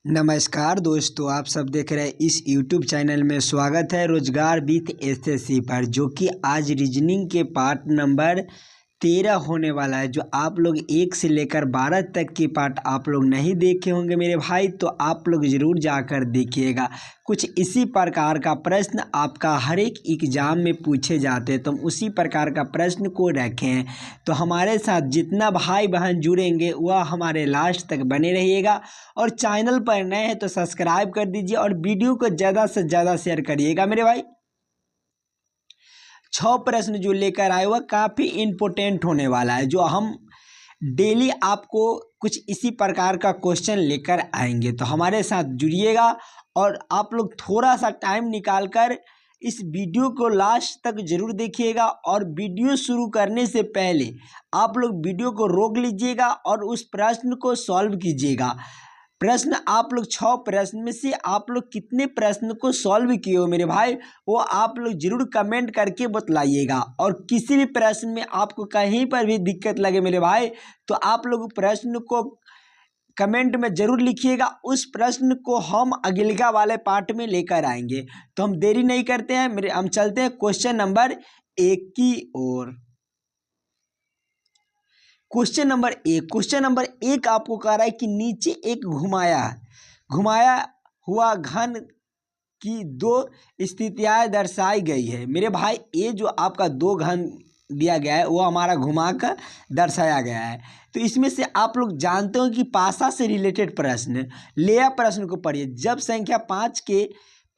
नमस्कार दोस्तों, आप सब देख रहे हैं इस YouTube चैनल में। स्वागत है रोजगार विथ एसएससी पर, जो कि आज रीजनिंग के पार्ट नंबर 13 होने वाला है। जो आप लोग 1 से लेकर 12 तक के पार्ट आप लोग नहीं देखे होंगे मेरे भाई, तो आप लोग ज़रूर जाकर देखिएगा। कुछ इसी प्रकार का प्रश्न आपका हर एक एग्ज़ाम में पूछे जाते हैं, तो हम उसी प्रकार का प्रश्न को रखे हैं। तो हमारे साथ जितना भाई बहन जुड़ेंगे वह हमारे लास्ट तक बने रहिएगा। और चैनल पर नए हैं तो सब्सक्राइब कर दीजिए और वीडियो को ज़्यादा से ज़्यादा शेयर करिएगा मेरे भाई। 6 प्रश्न जो लेकर आए हुआ काफ़ी इम्पोर्टेंट होने वाला है, जो हम डेली आपको कुछ इसी प्रकार का क्वेश्चन लेकर आएंगे। तो हमारे साथ जुड़िएगा और आप लोग थोड़ा सा टाइम निकालकर इस वीडियो को लास्ट तक जरूर देखिएगा। और वीडियो शुरू करने से पहले आप लोग वीडियो को रोक लीजिएगा और उस प्रश्न को सॉल्व कीजिएगा। प्रश्न आप लोग 6 प्रश्न में से आप लोग कितने प्रश्न को सॉल्व किए हो मेरे भाई, वो आप लोग जरूर कमेंट करके बतलाइएगा। और किसी भी प्रश्न में आपको कहीं पर भी दिक्कत लगे मेरे भाई, तो आप लोग प्रश्न को कमेंट में जरूर लिखिएगा। उस प्रश्न को हम अगले वाले पार्ट में लेकर आएंगे। तो हम देरी नहीं करते हैं, हम चलते हैं क्वेश्चन नंबर 1 की ओर। क्वेश्चन नंबर एक आपको कह रहा है कि नीचे एक घुमाया हुआ घन की 2 स्थितियां दर्शाई गई है। मेरे भाई, ये जो आपका 2 घन दिया गया है वो हमारा घुमा कर दर्शाया गया है। तो इसमें से आप लोग जानते हो कि पासा से रिलेटेड प्रश्न लेया प्रश्न को पढ़िए। जब संख्या 5 के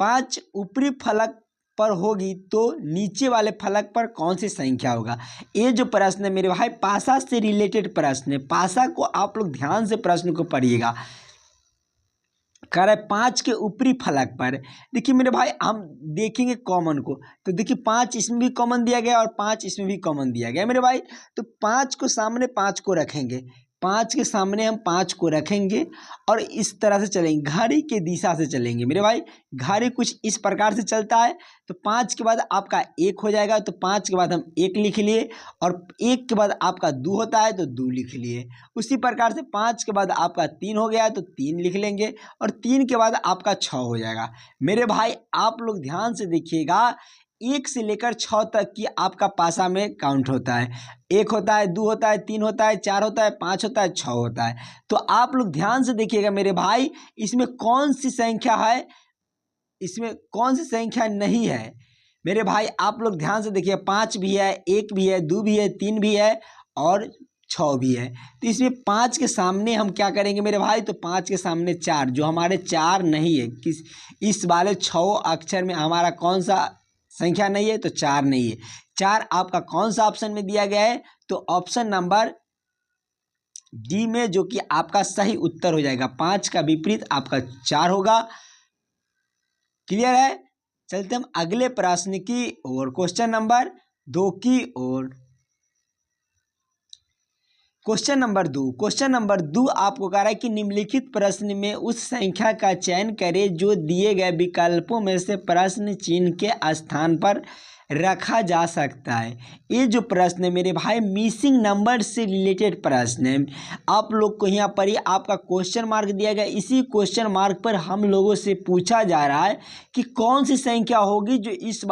5 ऊपरी फलक पर होगी तो नीचे वाले फलक पर कौन सी संख्या होगा। ये जो प्रश्न है मेरे भाई पासा से रिलेटेड प्रश्न है। पासा को आप लोग ध्यान से प्रश्न को पढ़िएगा। कह रहा है 5 के ऊपरी फलक पर। देखिए मेरे भाई, हम देखेंगे कॉमन को, तो देखिए 5 इसमें भी कॉमन दिया गया और 5 इसमें भी कॉमन दिया गया मेरे भाई। तो 5 को सामने 5 को रखेंगे, 5 के सामने हम 5 को रखेंगे और इस तरह से चलेंगे, घड़ी के दिशा से चलेंगे मेरे भाई। घड़ी कुछ इस प्रकार से चलता है। तो 5 के बाद आपका 1 हो जाएगा, तो 5 के बाद हम 1 लिख लिए। और 1 के बाद आपका 2 होता है तो 2 लिख लिए। उसी प्रकार से 5 के बाद आपका 3 हो गया तो 3 लिख लेंगे। और 3 के बाद आपका 6 हो जाएगा मेरे भाई। आप लोग ध्यान से देखिएगा, 1 से लेकर 6 तक की आपका पासा में काउंट होता है। 1 होता है, 2 होता है, 3 होता है, 4 होता है, 5 होता है, 6 होता है। तो आप लोग ध्यान से देखिएगा मेरे भाई, इसमें कौन सी संख्या है, इसमें कौन सी संख्या नहीं है मेरे भाई। आप लोग ध्यान से देखिए, 5 भी है, 1 भी है, 2 भी है, 3 भी है और 6 भी है। तो इसमें 5 के सामने हम क्या करेंगे मेरे भाई, तो 5 के सामने 4, जो हमारे 4 नहीं है। किस इस वाले 6 अक्षर में हमारा कौन सा संख्या नहीं है, तो 4 नहीं है। 4 आपका कौन सा ऑप्शन में दिया गया है, तो ऑप्शन नंबर डी में, जो कि आपका सही उत्तर हो जाएगा। 5 का विपरीत आपका 4 होगा। क्लियर है। चलते हम अगले प्रश्न की ओर, क्वेश्चन नंबर 2 की ओर। क्वेश्चन नंबर 2 आपको कह रहा है कि निम्नलिखित प्रश्न में उस संख्या का चयन करें जो दिए गए विकल्पों में से प्रश्न चिन्ह के स्थान पर रखा जा सकता है। ये जो प्रश्न है मेरे भाई मिसिंग नंबर से रिलेटेड प्रश्न है। आप लोग को यहाँ पर ही आपका क्वेश्चन मार्क दिया गया। इसी क्वेश्चन मार्क पर हम लोगों से पूछा जा रहा है कि कौन सी संख्या होगी जो इस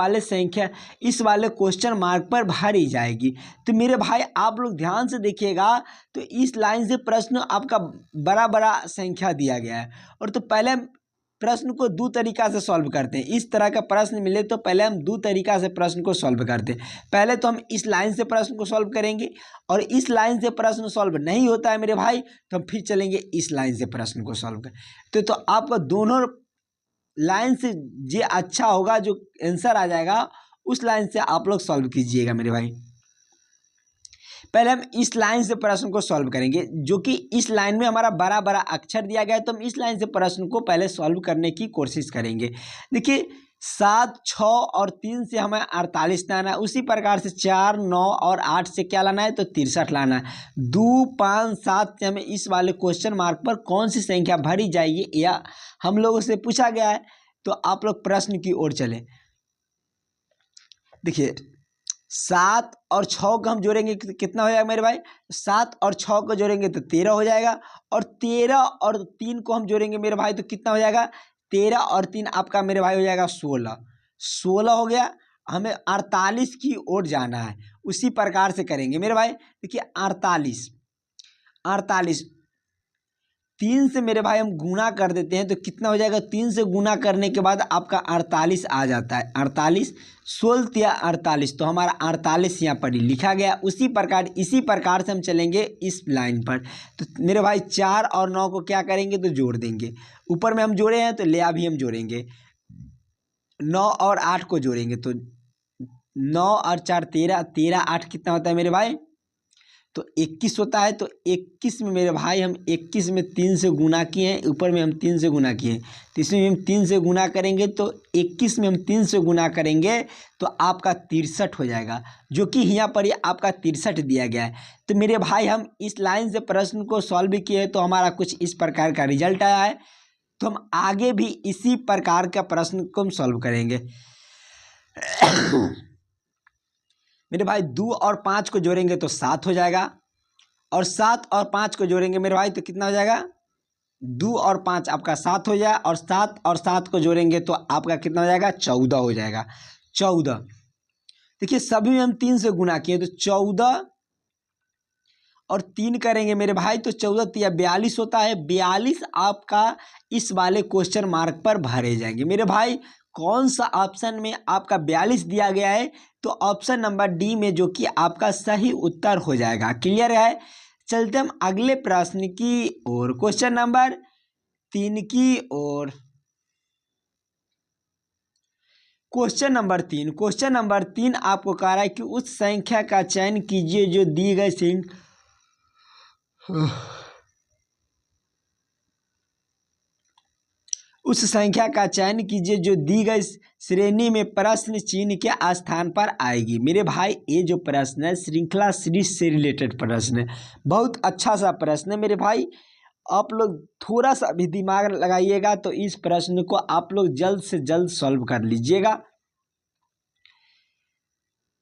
वाले क्वेश्चन मार्क पर भरी जाएगी। तो मेरे भाई आप लोग ध्यान से देखिएगा, तो इस लाइन से प्रश्न आपका बड़ा संख्या दिया गया है। और तो पहले प्रश्न को 2 तरीका से सॉल्व करते हैं। इस तरह का प्रश्न मिले तो पहले हम 2 तरीका से प्रश्न को सॉल्व करते हैं। पहले तो हम इस लाइन से प्रश्न को सॉल्व करेंगे, और इस लाइन से प्रश्न सॉल्व नहीं होता है मेरे भाई तो हम फिर चलेंगे इस लाइन से प्रश्न को सॉल्व कर। तो आपका दोनों लाइन से जो अच्छा होगा, जो आंसर आ जाएगा उस लाइन से आप लोग सॉल्व कीजिएगा मेरे भाई। पहले हम इस लाइन से प्रश्न को सॉल्व करेंगे, जो कि इस लाइन में हमारा बड़ा अक्षर दिया गया है। तो हम इस लाइन से प्रश्न को पहले सॉल्व करने की कोशिश करेंगे। देखिए 7, 6 और 3 से हमें 48 लाना है। उसी प्रकार से 4, 9 और 8 से क्या लाना है, तो 63 लाना है। 2, 5, 7 से हमें इस वाले क्वेश्चन मार्क पर कौन सी संख्या भरी जाएगी या हम लोगों से पूछा गया है। तो आप लोग प्रश्न की ओर चले। देखिए 7 और 6 को हम जोड़ेंगे तो कितना हो जाएगा मेरे भाई, 7 और 6 को जोड़ेंगे तो 13 हो जाएगा, और 13 और 3 को हम जोड़ेंगे मेरे भाई तो कितना हो जाएगा, 13 और 3 आपका मेरे भाई हो जाएगा 16। 16 हो गया। हमें 48 की ओर जाना है, उसी प्रकार से करेंगे मेरे भाई। देखिए 48 3 से मेरे भाई हम गुना कर देते हैं तो कितना हो जाएगा, 3 से गुना करने के बाद आपका 48 आ जाता है। 48 16 या 48, तो हमारा 48 यहाँ पर ही लिखा गया। उसी प्रकार इसी प्रकार से हम चलेंगे इस लाइन पर। तो मेरे भाई 4 और 9 को क्या करेंगे तो जोड़ देंगे। ऊपर में हम जोड़े हैं तो ले भी हम जोड़ेंगे। 9 और 8 को जोड़ेंगे तो 9 और 4 13, 13 8 कितना होता है मेरे भाई, तो 21 होता है। तो 21 में मेरे भाई हम 21 में 3 से गुना किए हैं, ऊपर में हम 3 से गुना किए हैं, तो इसमें हम 3 से गुना करेंगे तो 21 में हम 3 से गुना करेंगे तो आपका 63 हो जाएगा, जो कि यहाँ पर ही आपका 63 दिया गया है। तो मेरे भाई हम इस लाइन से प्रश्न को सॉल्व किए तो हमारा कुछ इस प्रकार का रिजल्ट आया है। तो हम आगे भी इसी प्रकार का प्रश्न को हम सॉल्व करेंगे। मेरे भाई 2 और 5 को जोड़ेंगे तो 7 हो जाएगा, और 7 और 5 को जोड़ेंगे मेरे भाई तो कितना हो जाएगा, 2 और 5 आपका 7 हो जाएगा, और 7 और 7 को जोड़ेंगे तो आपका कितना हो जाएगा, 14 हो जाएगा। 14 देखिए सभी में हम 3 से गुना किए तो 14 और 3 करेंगे मेरे भाई तो 14 या 42 होता है। 42 आपका इस वाले क्वेश्चन मार्क पर भरे जाएंगे। मेरे भाई कौन सा ऑप्शन में आपका 42 दिया गया है, तो ऑप्शन नंबर डी में, जो कि आपका सही उत्तर हो जाएगा। क्लियर है। चलते हम अगले प्रश्न की ओर, क्वेश्चन नंबर 3 की ओर। क्वेश्चन नंबर 3 आपको कह रहा है कि उस संख्या का चयन कीजिए जो दी गई उस संख्या का चयन कीजिए जो दी गई श्रेणी में प्रश्न चिन्ह के स्थान पर आएगी। मेरे भाई ये जो प्रश्न है श्रृंखला सीरीज से रिलेटेड प्रश्न है, बहुत अच्छा सा प्रश्न है मेरे भाई। आप लोग थोड़ा सा भी दिमाग लगाइएगा तो इस प्रश्न को आप लोग जल्द से जल्द सॉल्व कर लीजिएगा।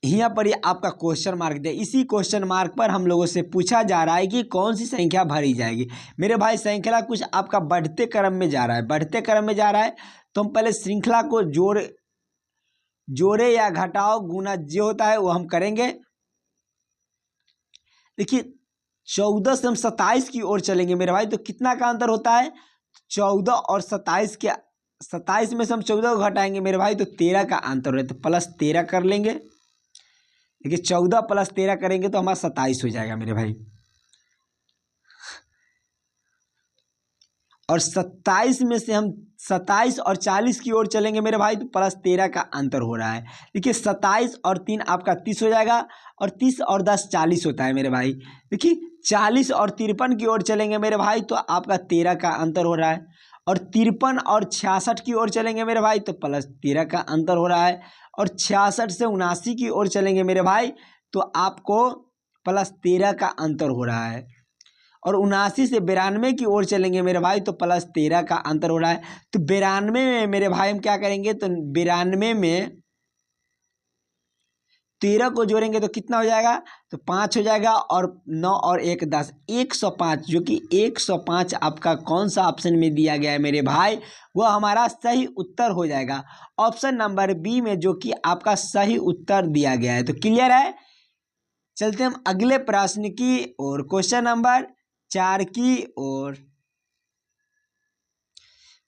यहाँ पर ये आपका क्वेश्चन मार्क दे, इसी क्वेश्चन मार्क पर हम लोगों से पूछा जा रहा है कि कौन सी संख्या भरी जाएगी। मेरे भाई श्रृंखला कुछ आपका बढ़ते क्रम में जा रहा है, तो हम पहले श्रृंखला को जोड़े या घटाओ गुना जो होता है वो हम करेंगे। देखिए 14 से हम 27 की ओर चलेंगे मेरे भाई, तो कितना का अंतर होता है, 14 और 27 के 27 में से हम 14 को घटाएंगे मेरे भाई तो 13 का अंतर है, तो प्लस 13 कर लेंगे। देखिए 14 प्लस 13 करेंगे तो हमारा 27 हो जाएगा मेरे भाई, और 27 में से हम 27 और 40 की ओर चलेंगे मेरे भाई तो प्लस 13 का अंतर हो रहा है। देखिए 27 और 3 आपका 30 हो जाएगा, और 30 और 10 40 होता है मेरे भाई। देखिए 40 और 53 की ओर चलेंगे मेरे भाई तो आपका 13 का अंतर हो रहा है, और 53 और 66 की ओर चलेंगे मेरे भाई तो प्लस 13 का अंतर हो रहा है, और 66 से 79 की ओर चलेंगे मेरे भाई तो आपको प्लस 13 का अंतर हो रहा है, और 79 से 92 की ओर चलेंगे मेरे भाई तो प्लस 13 का अंतर हो रहा है। तो 92 में मेरे भाई हम क्या करेंगे, तो 92 में 13 को जोड़ेंगे तो कितना हो जाएगा, तो 5 हो जाएगा, और 9 और 1 10 105, जो कि 105 आपका कौन सा ऑप्शन में दिया गया है मेरे भाई, वह हमारा सही उत्तर हो जाएगा ऑप्शन नंबर बी में, जो कि आपका सही उत्तर दिया गया है। तो क्लियर है। चलते हम अगले प्रश्न की ओर, क्वेश्चन नंबर 4 की ओर।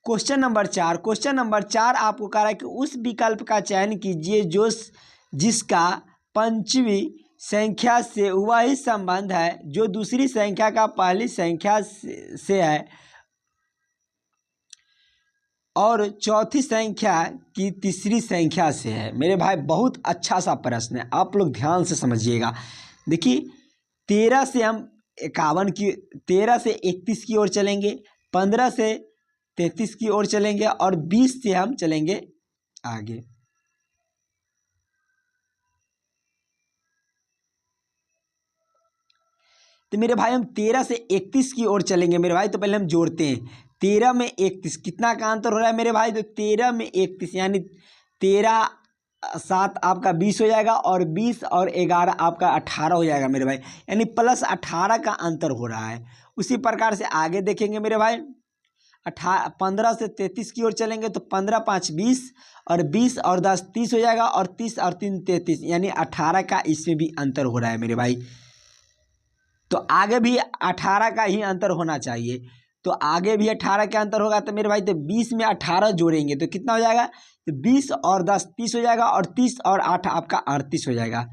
क्वेश्चन नंबर 4 आपको कह रहा है कि उस विकल्प का चयन कीजिए जिसका पंचमी संख्या से वही संबंध है जो दूसरी संख्या का पहली संख्या से है, और चौथी संख्या की तीसरी संख्या से है। मेरे भाई बहुत अच्छा सा प्रश्न है, आप लोग ध्यान से समझिएगा। देखिए 13 से हम 13 से 31 की ओर चलेंगे, 15 से 33 की ओर चलेंगे, और 20 से हम चलेंगे आगे। तो मेरे भाई हम 13 से 31 की ओर चलेंगे मेरे भाई, तो पहले हम जोड़ते हैं। 13 में 31 कितना का अंतर हो रहा है मेरे भाई, तो 13 में 31 यानी 13 7 आपका 20 हो जाएगा और 20 और 11 आपका 18 हो जाएगा मेरे भाई, यानी प्लस 18 का अंतर हो रहा है। उसी प्रकार से आगे देखेंगे मेरे भाई, 15 से 33 की ओर चलेंगे तो 15 5 20 और 20 और 10 30 हो जाएगा और 30 और 3 33, यानी 18 का इसमें भी अंतर हो रहा है मेरे भाई। तो आगे भी 18 का ही अंतर होना चाहिए, तो आगे भी 18 का अंतर होगा तो मेरे भाई तो 20 में 18 जोड़ेंगे तो कितना हो जाएगा, तो 20 और 10 30 हो जाएगा और 30 और 8 आपका 38 हो जाएगा।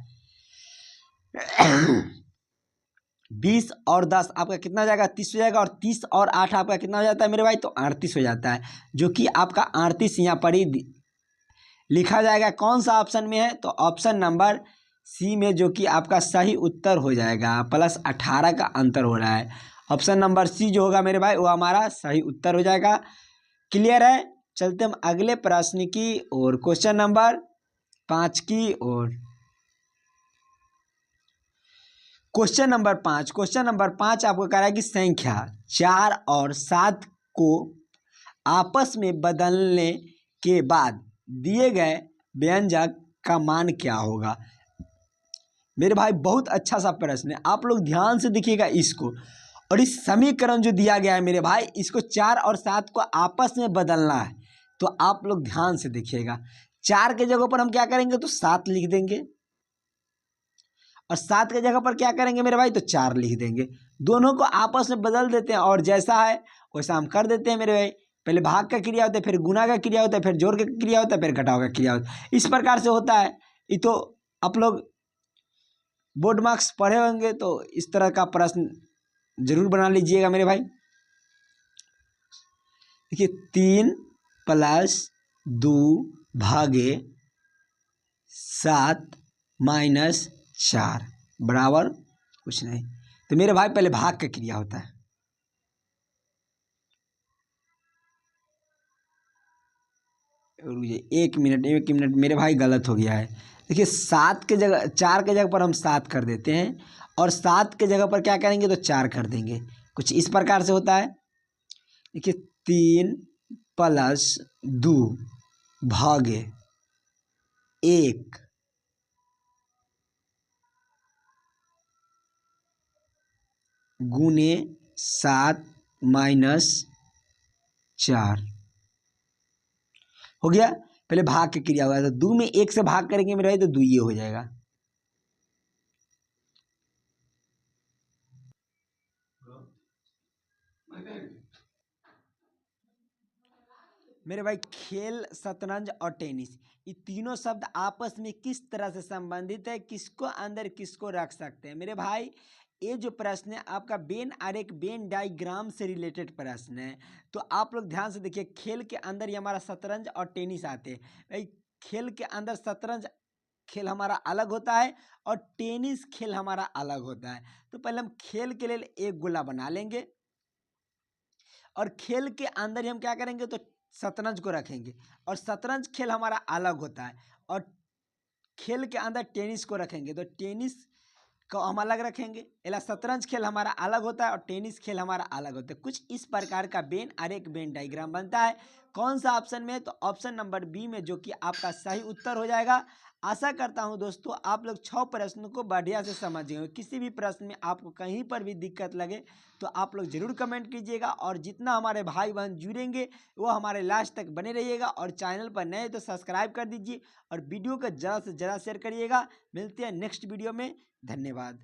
20 और 10 आपका कितना हो जाएगा, 30 हो जाएगा और 30 और 8 आपका कितना हो जाता है मेरे भाई, तो 38 हो जाता है, जो कि आपका 38 यहाँ पर ही लिखा जाएगा। कौन सा ऑप्शन में है, तो ऑप्शन नंबर सी में, जो कि आपका सही उत्तर हो जाएगा। प्लस 18 का अंतर हो रहा है, ऑप्शन नंबर सी जो होगा मेरे भाई वो हमारा सही उत्तर हो जाएगा। क्लियर है। चलते हम अगले प्रश्न की और, क्वेश्चन नंबर 5 की ओर। क्वेश्चन नंबर 5 आपको कह रहा है कि संख्या 4 और 7 को आपस में बदलने के बाद दिए गए व्यंजक का मान क्या होगा। मेरे भाई बहुत अच्छा सा प्रश्न है, आप लोग ध्यान से देखिएगा इसको। और इस समीकरण जो दिया गया है मेरे भाई, इसको 4 और 7 को आपस में बदलना है, तो आप लोग ध्यान से देखिएगा। 4 के जगह पर हम क्या करेंगे, तो 7 लिख देंगे, और 7 के जगह पर क्या करेंगे मेरे भाई, तो 4 लिख देंगे। दोनों को आपस में बदल देते हैं और जैसा है वैसा हम कर देते हैं मेरे भाई। पहले भाग का क्रिया होता है, फिर गुना का क्रिया होता है, फिर जोड़ का क्रिया होता है, फिर घटाव का क्रिया होता है। इस प्रकार से होता है। ये तो आप लोग बोर्ड मार्क्स पढ़े होंगे, तो इस तरह का प्रश्न जरूर बना लीजिएगा मेरे भाई। देखिए 3 + 2 भागे 7 - 4 बराबर कुछ नहीं। तो मेरे भाई पहले भाग का क्रिया होता है, एक मिनट मेरे भाई गलत हो गया है। देखिए 7 के जगह 4 के जगह पर हम 7 कर देते हैं, और 7 के जगह पर क्या करेंगे, तो 4 कर देंगे। कुछ इस प्रकार से होता है। देखिए 3 + 2 भागे 1 गुने 7 - 4 हो गया। पहले भाग की क्रिया होगा, तो 2 में 1 से भाग करेंगे मेरे भाई, तो 2 ये हो जाएगा। मेरे भाई खेल, शतरंज और टेनिस, ये तीनों शब्द आपस में किस तरह से संबंधित है, किसको अंदर किसको रख सकते हैं। मेरे भाई ये जो प्रश्न है आपका वेन आरेख, वेन डायग्राम से रिलेटेड प्रश्न है। तो आप लोग ध्यान से देखिए, खेल के अंदर ही हमारा शतरंज और टेनिस आते हैं भाई। खेल के अंदर शतरंज खेल हमारा अलग होता है और टेनिस खेल हमारा अलग होता है। तो पहले हम खेल के लिए एक गोला बना लेंगे, और खेल के अंदर ही हम क्या करेंगे, तो शतरंज को रखेंगे, और शतरंज खेल हमारा अलग होता है, और खेल के अंदर टेनिस को रखेंगे, तो टेनिस को हम अलग रखेंगे। एला शतरंज खेल हमारा अलग होता है और टेनिस खेल हमारा अलग होता है। कुछ इस प्रकार का वेन आरेख, वेन डायग्राम बनता है। कौन सा ऑप्शन में, तो ऑप्शन नंबर बी में, जो कि आपका सही उत्तर हो जाएगा। आशा करता हूं दोस्तों आप लोग 6 प्रश्नों को बढ़िया से समझे होंगे। किसी भी प्रश्न में आपको कहीं पर भी दिक्कत लगे तो आप लोग ज़रूर कमेंट कीजिएगा, और जितना हमारे भाई बहन जुड़ेंगे वो हमारे लास्ट तक बने रहिएगा। और चैनल पर नए तो सब्सक्राइब कर दीजिए, और वीडियो को ज़्यादा से ज़्यादा शेयर करिएगा। मिलते हैं नेक्स्ट वीडियो में, धन्यवाद।